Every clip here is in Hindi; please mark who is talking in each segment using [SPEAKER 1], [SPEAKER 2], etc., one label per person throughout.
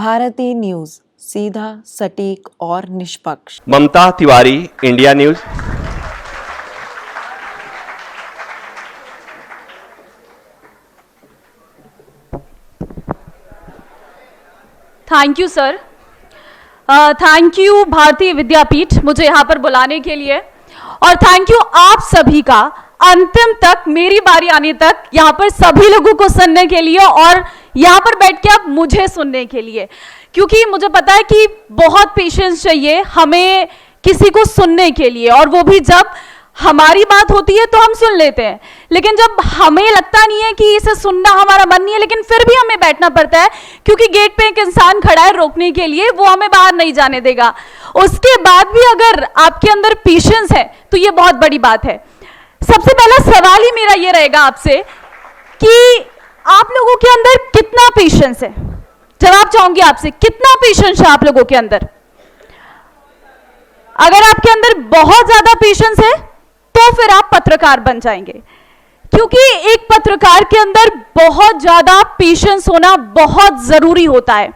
[SPEAKER 1] भारती न्यूज, सीधा, सटीक और निष्पक्ष।
[SPEAKER 2] Mamta Tiwari, India news.
[SPEAKER 3] Thank you sir, thank you Bharatiya Vidyapeeth मुझे यहाँ पर बुलाने के लिए, और थैंक यू आप सभी का अंतिम तक मेरी बारी आने तक यहाँ पर सभी लोगों को सुनने के लिए और यहाँ पर बैठ के आप मुझे सुनने के लिए, क्योंकि मुझे पता है कि बहुत पेशेंस चाहिए हमें किसी को सुनने के लिए, और वो भी जब हमारी बात होती है तो हम सुन लेते हैं, लेकिन जब हमें लगता नहीं है कि इसे सुनना हमारा मन नहीं है, लेकिन फिर भी हमें बैठना पड़ता है क्योंकि गेट पे एक इंसान खड़ा है रोकने के लिए, वो हमें बाहर नहीं जाने देगा। उसके बाद भी अगर आपके अंदर पेशेंस है तो ये बहुत बड़ी बात है। सबसे पहला सवाल ही मेरा ये रहेगा आपसे कि आप लोगों के अंदर कितना पेशेंस है? जवाब चाहूंगी आपसे, कितना पेशेंस है आप लोगों के अंदर? अगर आपके अंदर बहुत ज्यादा पेशेंस है तो फिर आप पत्रकार बन जाएंगे, क्योंकि एक पत्रकार के अंदर बहुत ज्यादा पेशेंस होना बहुत जरूरी होता है।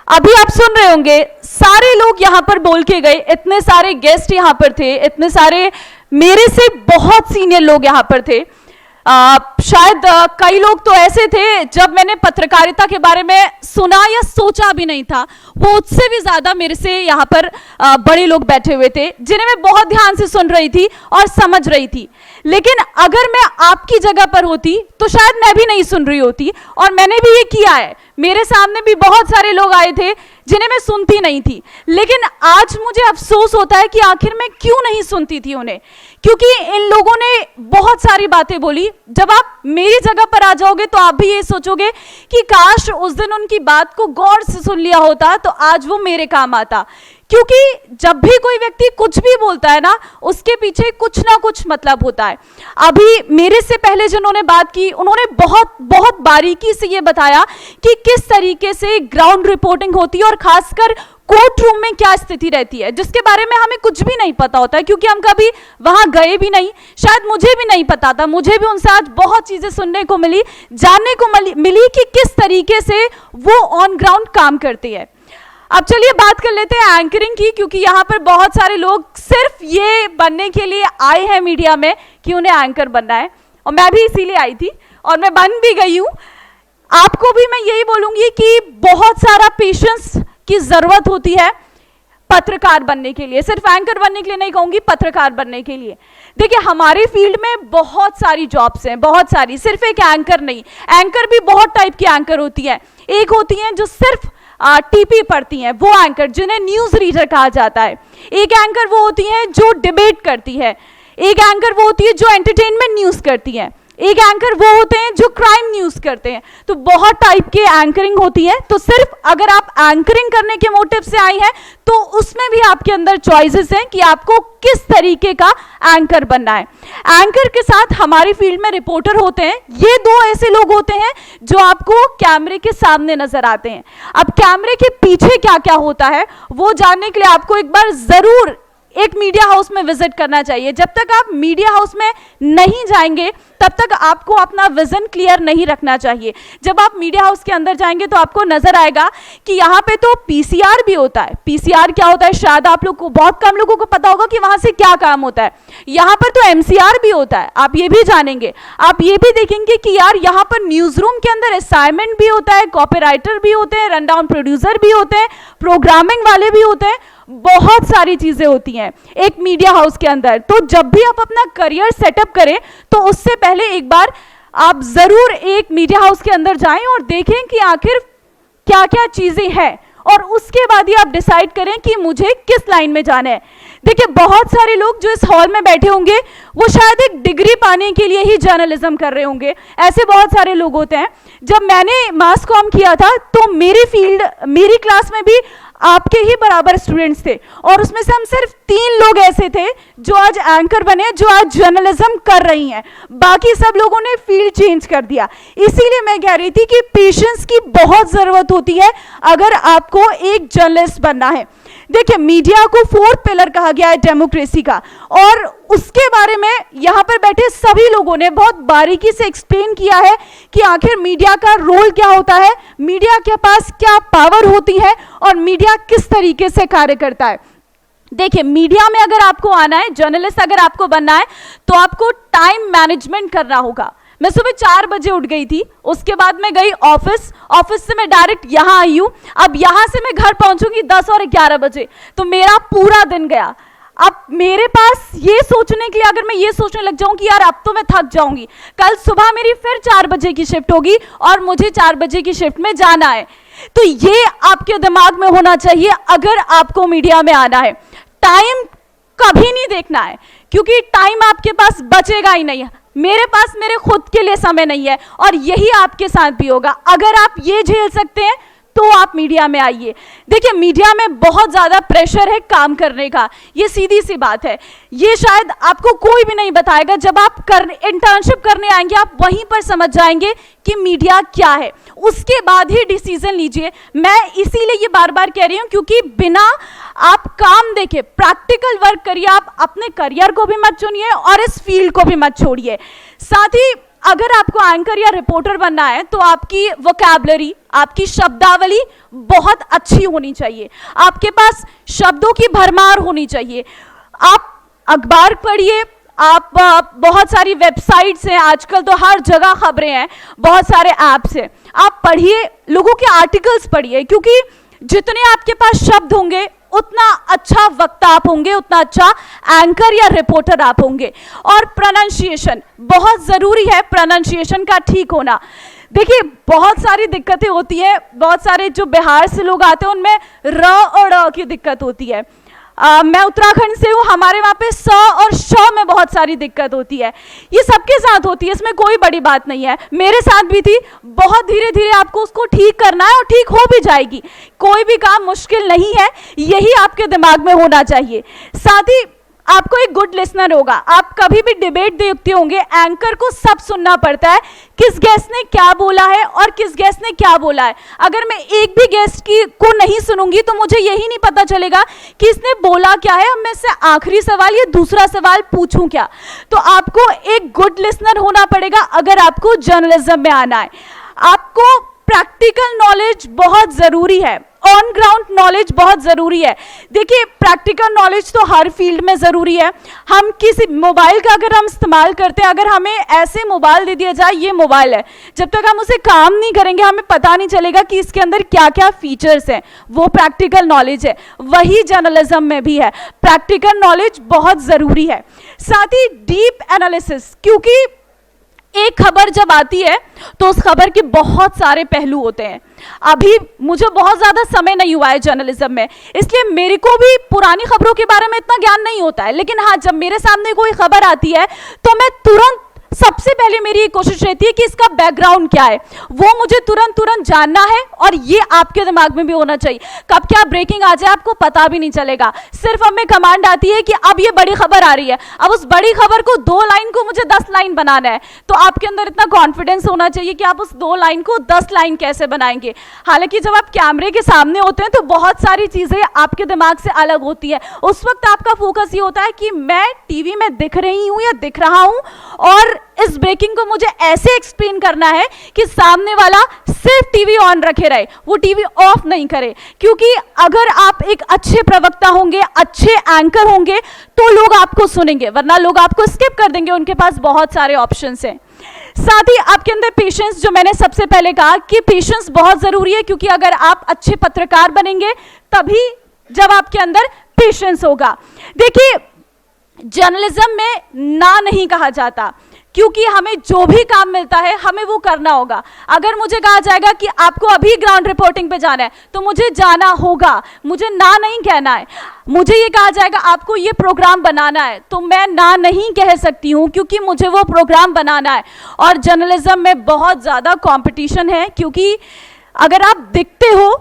[SPEAKER 3] अभी आप सुन रहे होंगे सारे लोग यहां पर बोल के गए, इतने सारे गेस्ट यहां पर थे, इतने सारे मेरे से बहुत सीनियर लोग यहां पर थे। शायद कई लोग तो ऐसे थे जब मैंने पत्रकारिता के बारे में सुना या सोचा भी नहीं था, वो उससे भी ज्यादा मेरे से यहाँ पर बड़े लोग बैठे हुए थे जिन्हें मैं बहुत ध्यान से सुन रही थी और समझ रही थी। लेकिन अगर मैं आपकी जगह पर होती तो शायद मैं भी नहीं सुन रही होती, और मैंने भी ये किया है। मेरे सामने भी बहुत सारे लोग आए थे जिन्हें मैं सुनती नहीं थी, लेकिन आज मुझे अफसोस होता है कि आखिर मैं क्यों नहीं सुनती थी उन्हें, क्योंकि इन लोगों ने बहुत सारी बातें बोली। जब आप मेरी जगह पर आ जाओगे तो आप भी ये सोचोगे कि काश उस दिन उनकी बात को गौर से सुन लिया होता तो आज वो मेरे काम आता, क्योंकि जब भी कोई व्यक्ति कुछ भी बोलता है ना, उसके पीछे कुछ ना कुछ मतलब होता है। अभी मेरे से पहले जिन्होंने बात की उन्होंने बहुत बहुत बारीकी से ये बताया कि किस तरीके से ग्राउंड रिपोर्टिंग होती है और खासकर कोर्ट रूम में क्या स्थिति रहती है, जिसके बारे में हमें कुछ भी नहीं पता होता है, क्योंकि हम कभी वहां गए भी नहीं। शायद मुझे भी नहीं पता था, मुझे भी उनसे आज बहुत चीजें सुनने को मिली, जानने को मिली कि किस तरीके से वो ऑन ग्राउंड काम करती है। अब चलिए बात कर लेते हैं एंकरिंग की, क्योंकि यहाँ पर बहुत सारे लोग सिर्फ ये बनने के लिए आए हैं मीडिया में कि उन्हें एंकर बनना है, और मैं भी इसीलिए आई थी और मैं बन भी गई हूँ। आपको भी मैं यही बोलूंगी कि बहुत सारा पेशेंस की जरूरत होती है पत्रकार बनने के लिए, सिर्फ एंकर बनने के लिए नहीं कहूंगी, पत्रकार बनने के लिए। देखिए हमारे फील्ड में बहुत सारी जॉब्स हैं, बहुत सारी, सिर्फ एक एंकर नहीं। एंकर भी बहुत टाइप की एंकर होती है। एक होती है जो सिर्फ टीपी पढ़ती हैं, वो एंकर जिन्हें न्यूज रीडर कहा जाता है। एक एंकर वो होती है जो डिबेट करती है। एक एंकर वो होती है जो एंटरटेनमेंट न्यूज करती है। एक एंकर वो होते हैं जो क्राइम न्यूज करते हैं। तो बहुत टाइप के एंकरिंग होती है। तो सिर्फ अगर आप एंकरिंग करने के मोटिव से आई हैं तो उसमें भी आपके अंदर चॉइसेस हैं कि आपको किस तरीके का एंकर बनना है। एंकर के साथ हमारी फील्ड में रिपोर्टर होते हैं। ये दो ऐसे लोग होते हैं जो आपको कैमरे के सामने नजर आते हैं। अब कैमरे के पीछे क्या क्या होता है वो जानने के लिए आपको एक बार जरूर एक मीडिया हाउस में विजिट करना चाहिए। जब तक आप मीडिया हाउस में नहीं जाएंगे तब तक आपको अपना विजन क्लियर नहीं रखना चाहिए। जब आप मीडिया हाउस के अंदर जाएंगे तो आपको नजर आएगा कि यहाँ पे तो पीसीआर भी होता है। पीसीआर क्या होता है शायद आप लोग को, बहुत कम लोगों को पता होगा कि वहां से क्या काम होता है। यहाँ पर तो एमसीआर भी होता है, आप ये भी जानेंगे। आप ये भी देखेंगे कि यार यहाँ पर न्यूज रूम के अंदर असाइनमेंट भी होता है, कॉपीराइटर भी होते हैं, रनडाउन प्रोड्यूसर भी होते हैं, प्रोग्रामिंग वाले भी होते हैं, बहुत सारी चीजें होती हैं एक मीडिया हाउस के अंदर। तो जब भी आप अपना करियर सेटअप करें तो उससे पहले एक बार आप जरूर एक मीडिया हाउस के अंदर जाएं और देखें कि आखिर क्या क्या चीजें हैं, और उसके बाद ही आप डिसाइड करें कि मुझे किस लाइन में जाना है। देखिए बहुत सारे लोग जो इस हॉल में बैठे होंगे वो शायद एक डिग्री पाने के लिए ही जर्नलिज्म कर रहे होंगे, ऐसे बहुत सारे लोग होते हैं। जब मैंने मास कॉम किया था तो मेरी फील्ड, मेरी क्लास में भी आपके ही बराबर स्टूडेंट्स थे, और उसमें से हम सिर्फ 3 लोग ऐसे थे जो आज एंकर बने, जो आज जर्नलिज्म कर रही हैं। बाकी सब लोगों ने फील्ड चेंज कर दिया। इसीलिए मैं कह रही थी कि पेशेंस की बहुत जरूरत होती है अगर आपको एक जर्नलिस्ट बनना है। देखिए, मीडिया को 4th पिलर कहा गया है डेमोक्रेसी का, और उसके बारे में यहाँ पर बैठे सभी लोगों ने बहुत बारीकी से एक्सप्लेन किया है कि आखिर मीडिया का रोल क्या होता है, मीडिया के पास क्या पावर होती है और मीडिया किस तरीके से कार्य करता है। देखिए, मीडिया में अगर आपको आना है, जर्नलिस्ट अगर आपको बनना है, तो आपको टाइम मैनेजमेंट करना होगा। मैं सुबह 4 बजे उठ गई थी, उसके बाद मैं गई ऑफिस से मैं डायरेक्ट यहाँ आई हूँ। अब यहाँ से मैं घर पहुंचूंगी 10 और 11 बजे, तो मेरा पूरा दिन गया। अब मेरे पास ये सोचने के लिए, अगर मैं ये सोचने लग जाऊं कि यार अब तो मैं थक जाऊंगी, कल सुबह मेरी फिर 4 बजे की शिफ्ट होगी और मुझे 4 बजे की शिफ्ट में जाना है, तो ये आपके दिमाग में होना चाहिए अगर आपको मीडिया में आना है। टाइम कभी नहीं देखना है, क्योंकि टाइम आपके पास बचेगा ही नहीं है। मेरे पास मेरे खुद के लिए समय नहीं है, और यही आपके साथ भी होगा। अगर आप ये झेल सकते हैं तो आप मीडिया में आइए। देखिए, मीडिया में बहुत ज़्यादा प्रेशर है काम करने का, ये सीधी सी बात है। ये शायद आपको कोई भी नहीं बताएगा। जब आप इंटर्नशिप करने आएंगे, आप वहीं पर समझ जाएंगे कि मीडिया क्या है, उसके बाद ही डिसीजन लीजिए। मैं इसीलिए ये बार बार कह रही हूँ, क्योंकि बिना आप काम देखे प्रैक्टिकल वर्क करिए। आप अपने करियर को भी मत चुनिए और इस फील्ड को भी मत छोड़िए। साथ ही अगर आपको एंकर या रिपोर्टर बनना है, तो आपकी वोकैबुलरी, आपकी शब्दावली बहुत अच्छी होनी चाहिए। आपके पास शब्दों की भरमार होनी चाहिए। आप अखबार पढ़िए, आप बहुत सारी वेबसाइट्स हैं, आजकल तो हर जगह खबरें हैं, बहुत सारे ऐप्स हैं, आप पढ़िए, लोगों के आर्टिकल्स पढ़िए, क्योंकि जितने आपके पास शब्द होंगे उतना अच्छा वक्ता आप होंगे, उतना अच्छा एंकर या रिपोर्टर आप होंगे। और प्रोनाउंसिएशन बहुत ज़रूरी है, प्रोनाउंसिएशन का ठीक होना। देखिए, बहुत सारी दिक्कतें होती है, बहुत सारे जो बिहार से लोग आते हैं उनमें र और ड़ की दिक्कत होती है। मैं उत्तराखंड से हूँ, हमारे वहाँ पे स और श में बहुत सारी दिक्कत होती है। ये सबके साथ होती है, इसमें कोई बड़ी बात नहीं है, मेरे साथ भी थी। बहुत धीरे धीरे आपको उसको ठीक करना है और ठीक हो भी जाएगी। कोई भी काम मुश्किल नहीं है, यही आपके दिमाग में होना चाहिए। साथ ही आपको एक गुड लिसनर होगा। आप कभी भी डिबेट देखते होंगे, एंकर को सब सुनना पड़ता है, किस गेस्ट ने क्या बोला है और किस गेस्ट ने क्या बोला है। अगर मैं एक भी गेस्ट को नहीं सुनूंगी तो मुझे यही नहीं पता चलेगा कि इसने बोला क्या है, अब मैं इससे आखिरी सवाल या दूसरा सवाल पूछूं क्या। तो आपको एक गुड लिसनर होना पड़ेगा अगर आपको जर्नलिज्म में आना है। आपको प्रैक्टिकल नॉलेज बहुत ज़रूरी है, ऑन ग्राउंड नॉलेज बहुत ज़रूरी है। देखिए, प्रैक्टिकल नॉलेज तो हर फील्ड में ज़रूरी है। हम किसी मोबाइल का अगर हम इस्तेमाल करते हैं, अगर हमें ऐसे मोबाइल दे दिया जाए, ये मोबाइल है, जब तक हम उसे काम नहीं करेंगे हमें पता नहीं चलेगा कि इसके अंदर क्या क्या फीचर्स हैं। वो प्रैक्टिकल नॉलेज है। वही जर्नलिज्म में भी है, प्रैक्टिकल नॉलेज बहुत ज़रूरी है। साथ ही डीप एनालिसिस, क्योंकि एक खबर जब आती है तो उस खबर के बहुत सारे पहलू होते हैं। अभी मुझे बहुत ज़्यादा समय नहीं हुआ है जर्नलिज्म में, इसलिए मेरे को भी पुरानी खबरों के बारे में इतना ज्ञान नहीं होता है। लेकिन हाँ, जब मेरे सामने कोई खबर आती है तो मैं तुरंत, सबसे पहले मेरी कोशिश रहती है कि इसका बैकग्राउंड क्या है, वो मुझे तुरंत जानना है। और ये आपके दिमाग में भी होना चाहिए। कब क्या ब्रेकिंग आ जाए आपको पता भी नहीं चलेगा। सिर्फ हमें कमांड आती है कि अब ये बड़ी खबर आ रही है, अब उस बड़ी खबर को 2 लाइन को मुझे 10 लाइन बनाना है। तो आपके अंदर इतना कॉन्फिडेंस होना चाहिए कि आप उस 2 लाइन को 10 लाइन कैसे बनाएंगे। हालांकि जब आप कैमरे के सामने होते हैं तो बहुत सारी चीज़ें आपके दिमाग से अलग होती है। उस वक्त आपका फोकस ये होता है कि मैं टीवी में दिख रही हूँ या दिख रहा हूँ, और इस ब्रेकिंग को मुझे ऐसे एक्सप्लेन करना है कि सामने वाला सिर्फ टीवी ऑन रखे रहे, वो टीवी ऑफ नहीं करे। क्योंकि अगर आप एक अच्छे प्रवक्ता होंगे, अच्छे एंकर होंगे, तो लोग आपको सुनेंगे, वरना लोग आपको स्किप कर देंगे। उनके पास बहुत सारे ऑप्शंस हैं। साथ ही आपके अंदर पेशेंस, जो मैंने सबसे पहले कहा कि पेशेंस बहुत ज़रूरी है, क्योंकि अगर आप अच्छे पत्रकार बनेंगे तभी जब आपके अंदर पेशेंस होगा। देखिए, जर्नलिज्म में ना नहीं कहा जाता, क्योंकि हमें जो भी काम मिलता है हमें वो करना होगा। अगर मुझे कहा जाएगा कि आपको अभी ग्राउंड रिपोर्टिंग पे जाना है तो मुझे जाना होगा, मुझे ना नहीं कहना है। मुझे ये कहा जाएगा आपको ये प्रोग्राम बनाना है तो मैं ना नहीं कह सकती हूँ, क्योंकि मुझे वो प्रोग्राम बनाना है। और जर्नलिज्म में बहुत ज़्यादा कंपटीशन है, क्योंकि अगर आप दिखते हो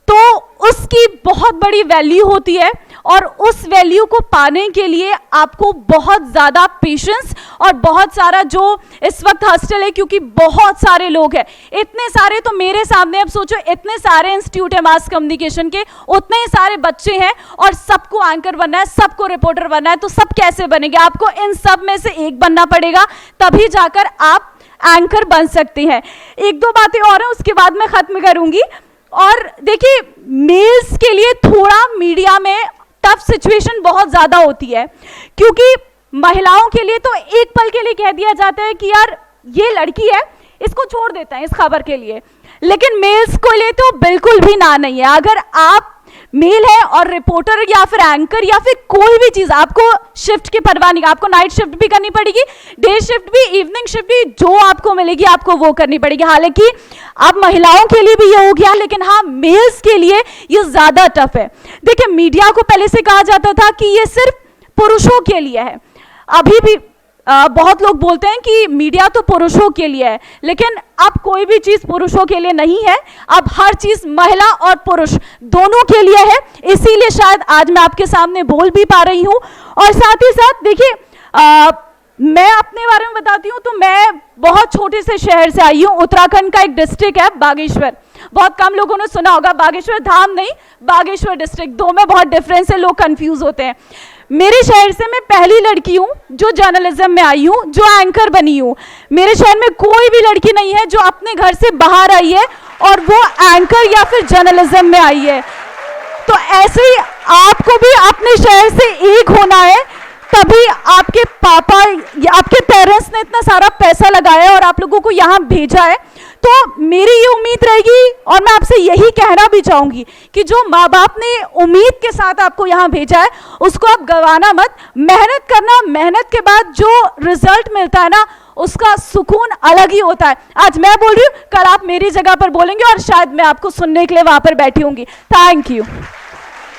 [SPEAKER 3] तो उसकी बहुत बड़ी वैल्यू होती है। और उस वैल्यू को पाने के लिए आपको बहुत ज़्यादा पेशेंस और बहुत सारा, जो इस वक्त हॉस्टल है क्योंकि बहुत सारे लोग हैं, इतने सारे, तो मेरे सामने अब सोचो इतने सारे इंस्टीट्यूट है मास कम्युनिकेशन के, उतने ही सारे बच्चे हैं और सबको एंकर बनना है, सबको रिपोर्टर बनना है, तो सब कैसे बनेंगे? आपको इन सब में से एक बनना पड़ेगा, तभी जाकर आप एंकर बन सकते हैं। एक दो बातें और हैं, उसके बाद मैं खत्म करूंगी। और देखिए, मेल्स के लिए थोड़ा मीडिया में टफ सिचुएशन बहुत ज़्यादा होती है, क्योंकि महिलाओं के लिए तो एक पल के लिए कह दिया जाता है कि यार ये लड़की है, इसको छोड़ देते हैं इस खबर के लिए, लेकिन मेल्स को लिए तो बिल्कुल भी ना नहीं है। अगर आप मेल है और रिपोर्टर या फिर एंकर या फिर कोई भी चीज़, आपको शिफ्ट की परवाह नहीं, आपको नाइट शिफ्ट भी करनी पड़ेगी, डे शिफ्ट भी, इवनिंग शिफ्ट भी, जो आपको मिलेगी आपको वो करनी पड़ेगी। हालांकि अब महिलाओं के लिए भी ये हो गया, लेकिन हाँ, मेल्स के लिए ये ज़्यादा टफ है। देखिए, मीडिया को पहले से कहा जाता था कि ये सिर्फ पुरुषों के लिए है, अभी भी बहुत लोग बोलते हैं कि मीडिया तो पुरुषों के लिए है, लेकिन अब कोई भी चीज़ पुरुषों के लिए नहीं है, अब हर चीज़ महिला और पुरुष दोनों के लिए है। इसीलिए शायद आज मैं आपके सामने बोल भी पा रही हूँ। और साथ ही साथ देखिए, मैं अपने बारे में बताती हूँ, तो मैं बहुत छोटे से शहर से आई हूँ, उत्तराखंड का एक डिस्ट्रिक्ट है बागेश्वर। बहुत कम लोगों ने सुना होगा, बागेश्वर धाम नहीं, बागेश्वर डिस्ट्रिक्ट, दो में बहुत डिफरेंस है, लोग कंफ्यूज होते हैं। मेरे शहर से मैं पहली लड़की हूँ जो जर्नलिज्म में आई हूँ, जो एंकर बनी हूँ। मेरे शहर में कोई भी लड़की नहीं है जो अपने घर से बाहर आई है और वो एंकर या फिर जर्नलिज्म में आई है। तो ऐसे ही आपको भी अपने शहर से एक होना है, तभी आपके पापा या आपके पेरेंट्स ने इतना सारा पैसा लगाया है और आप लोगों को यहाँ भेजा है। तो मेरी ये उम्मीद रहेगी और मैं आपसे यही कहना भी चाहूँगी कि जो माँ बाप ने उम्मीद के साथ आपको यहाँ भेजा है, उसको आप गंवाना मत, मेहनत करना। मेहनत के बाद जो रिजल्ट मिलता है ना, उसका सुकून अलग ही होता है। आज मैं बोल रही हूँ, कल आप मेरी जगह पर बोलेंगे और शायद मैं आपको सुनने के लिए वहाँ पर बैठी होंगी। Thank you.